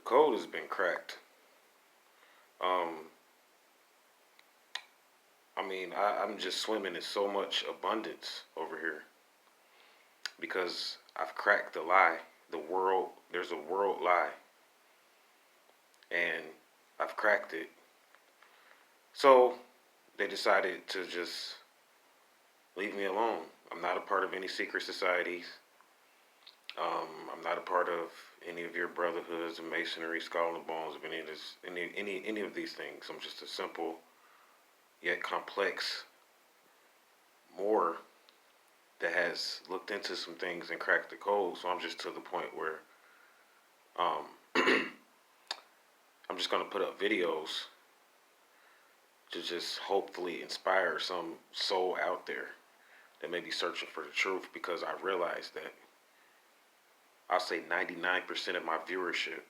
code has been cracked. Um, I'm just swimming in so much abundance over here because I've cracked the lie. There's a world lie, and I've cracked it. So they decided to just leave me alone. I'm not a part of any secret societies. I'm not a part of any of your brotherhoods and masonry, skull and bones of any of this, any of these things. I'm just a simple yet complex Moor that has looked into some things and cracked the code. So I'm just to the point where um, I'm just gonna put up videos to just hopefully inspire some soul out there that may be searching for the truth, because I realize that I'll say 99% of my viewership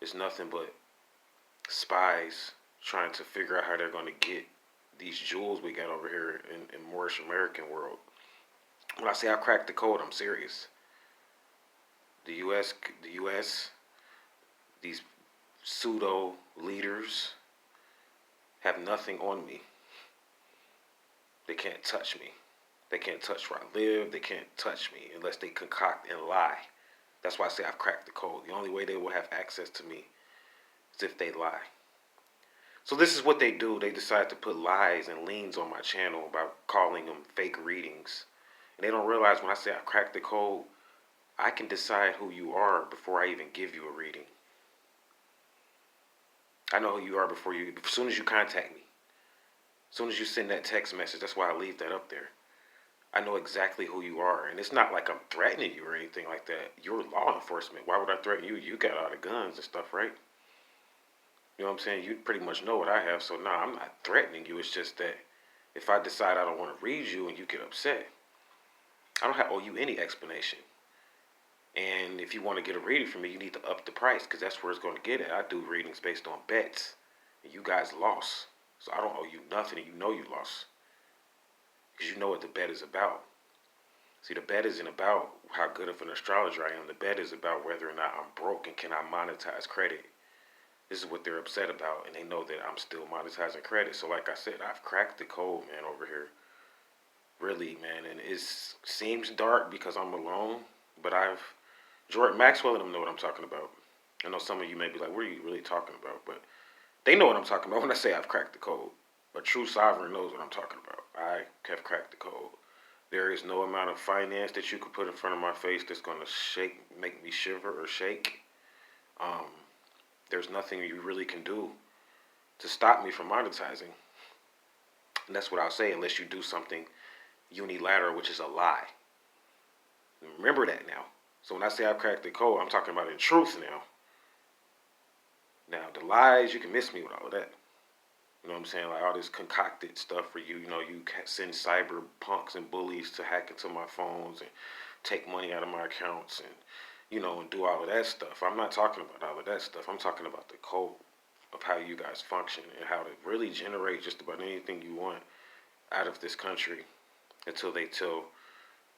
is nothing but spies trying to figure out how they're going to get these jewels we got over here in Moorish American world. When I say I cracked the code, I'm serious. The U.S., these pseudo leaders have nothing on me. They can't touch me. They can't touch where I live. They can't touch me unless they concoct and lie. That's why I say I've cracked the code. The only way they will have access to me is if they lie. So this is what they do. They decide to put lies and liens on my channel by calling them fake readings. And they don't realize when I say I cracked the code, I can decide who you are before I even give you a reading. I know who you are as soon as you contact me. As soon as you send that text message, that's why I leave that up there. I know exactly who you are. And it's not like I'm threatening you or anything like that. You're law enforcement. Why would I threaten you? You got all the guns and stuff, right? You know what I'm saying? You pretty much know what I have. So, nah, I'm not threatening you. It's just that if I decide I don't want to read you and you get upset, I don't owe you any explanation. And if you want to get a reading from me, you need to up the price, because that's where it's going to get at. I do readings based on bets. And you guys lost. So I don't owe you nothing, and you know you lost. Because you know what the bet is about. See, the bet isn't about how good of an astrologer I am. The bet is about whether or not I'm broke and can I monetize credit. This is what they're upset about, and they know that I'm still monetizing credit. So like I said, I've cracked the code, man, over here. Really, man. And it seems dark because I'm alone, but Jordan Maxwell and them know what I'm talking about. I know some of you may be like, what are you really talking about? But they know what I'm talking about when I say I've cracked the code. A true sovereign knows what I'm talking about. I have cracked the code. There is no amount of finance that you could put in front of my face that's going to make me shiver or shake. Um, there's nothing you really can do to stop me from monetizing. And that's what I'll say, unless you do something unilateral, which is a lie. Remember that now. So when I say I've cracked the code, I'm talking about in truth now. Now, the lies, you can miss me with all of that. You know what I'm saying? Like all this concocted stuff for you. You know, you send cyber punks and bullies to hack into my phones and take money out of my accounts and, and do all of that stuff. I'm not talking about all of that stuff. I'm talking about the code of how you guys function and how to really generate just about anything you want out of this country until they tell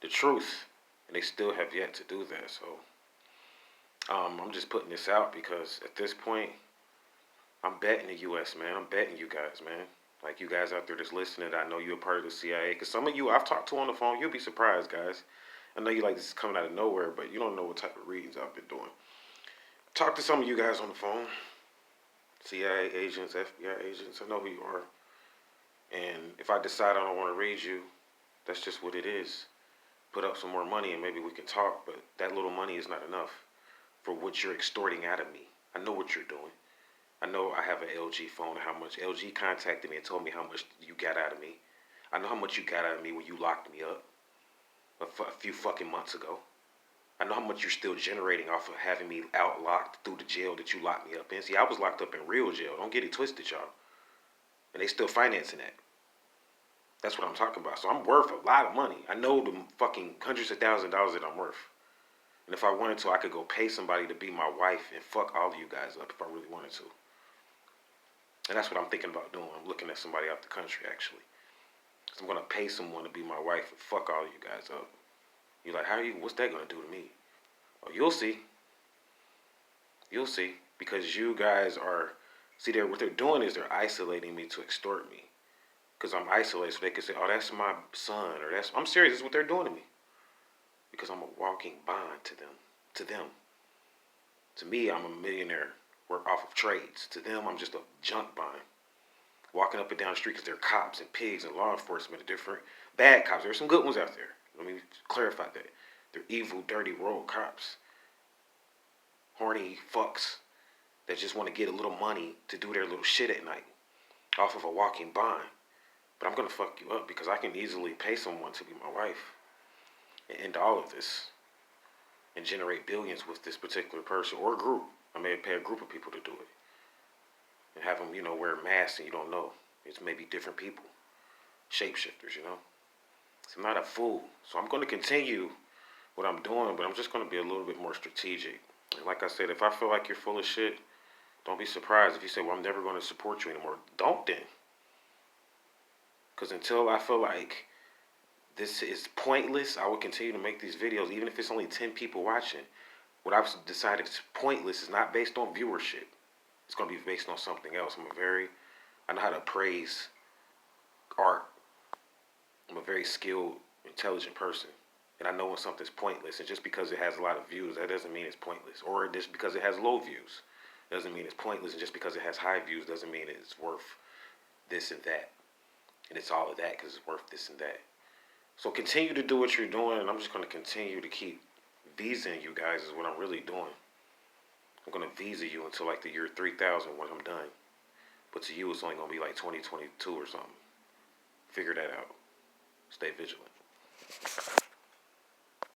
the truth. And they still have yet to do that. So I'm just putting this out because at this point, I'm betting the U.S., man. I'm betting you guys, man. Like you guys out there that's listening, I know you're a part of the CIA. Because some of you I've talked to on the phone, you'll be surprised, guys. I know you like this is coming out of nowhere, but you don't know what type of readings I've been doing. Talk to some of you guys on the phone. CIA agents, FBI agents, I know who you are. And if I decide I don't want to read you, that's just what it is. Put up some more money and maybe we can talk, but that little money is not enough for what you're extorting out of me. I know what you're doing. I know I have an LG phone and how much LG contacted me and told me how much you got out of me. I know how much you got out of me when you locked me up a few fucking months ago. I know how much you're still generating off of having me out locked through the jail that you locked me up in. See, I was locked up in real jail. Don't get it twisted, y'all. And they still financing that. That's what I'm talking about. So I'm worth a lot of money. I know the fucking hundreds of thousands of dollars that I'm worth. And if I wanted to, I could go pay somebody to be my wife and fuck all of you guys up if I really wanted to. And that's what I'm thinking about doing. I'm looking at somebody out the country, actually. So I'm going to pay someone to be my wife and fuck all of you guys up. You're like, what's that going to do to me? Oh, you'll see. You'll see. Because you guys are, see, what they're doing is they're isolating me to extort me. Because I'm isolated, so they can say, "Oh, that's my son," or "That's." I'm serious. This is what they're doing to me. Because I'm a walking bond to them. To them. To me, I'm a millionaire. Work off of trades. To them, I'm just a junk bond. Walking up and down the street because they're cops and pigs and law enforcement are different. Bad cops. There are some good ones out there. Let me clarify that. They're evil, dirty, rogue cops. Horny fucks that just want to get a little money to do their little shit at night off of a walking bond. But I'm gonna fuck you up because I can easily pay someone to be my wife and end all of this and generate billions with this particular person or group. I may pay a group of people to do it and have them, wear masks and you don't know. It's maybe different people, shapeshifters. So I'm not a fool. So I'm going to continue what I'm doing, but I'm just going to be a little bit more strategic. And like I said, if I feel like you're full of shit, don't be surprised if you say, "Well, I'm never going to support you anymore." Don't then. Because until I feel like this is pointless, I will continue to make these videos, even if it's only 10 people watching. What I've decided is pointless is not based on viewership. It's going to be based on something else. I know how to praise art. I'm a very skilled, intelligent person. And I know when something's pointless. And just because it has a lot of views, that doesn't mean it's pointless. Or just because it has low views doesn't mean it's pointless. And just because it has high views doesn't mean it's worth this and that. And it's all of that because it's worth this and that. So continue to do what you're doing. And I'm just going to continue to keep visaing you guys is what I'm really doing. I'm going to visa you until like the year 3000 when I'm done. But to you, it's only going to be like 2022 or something. Figure that out. Stay vigilant.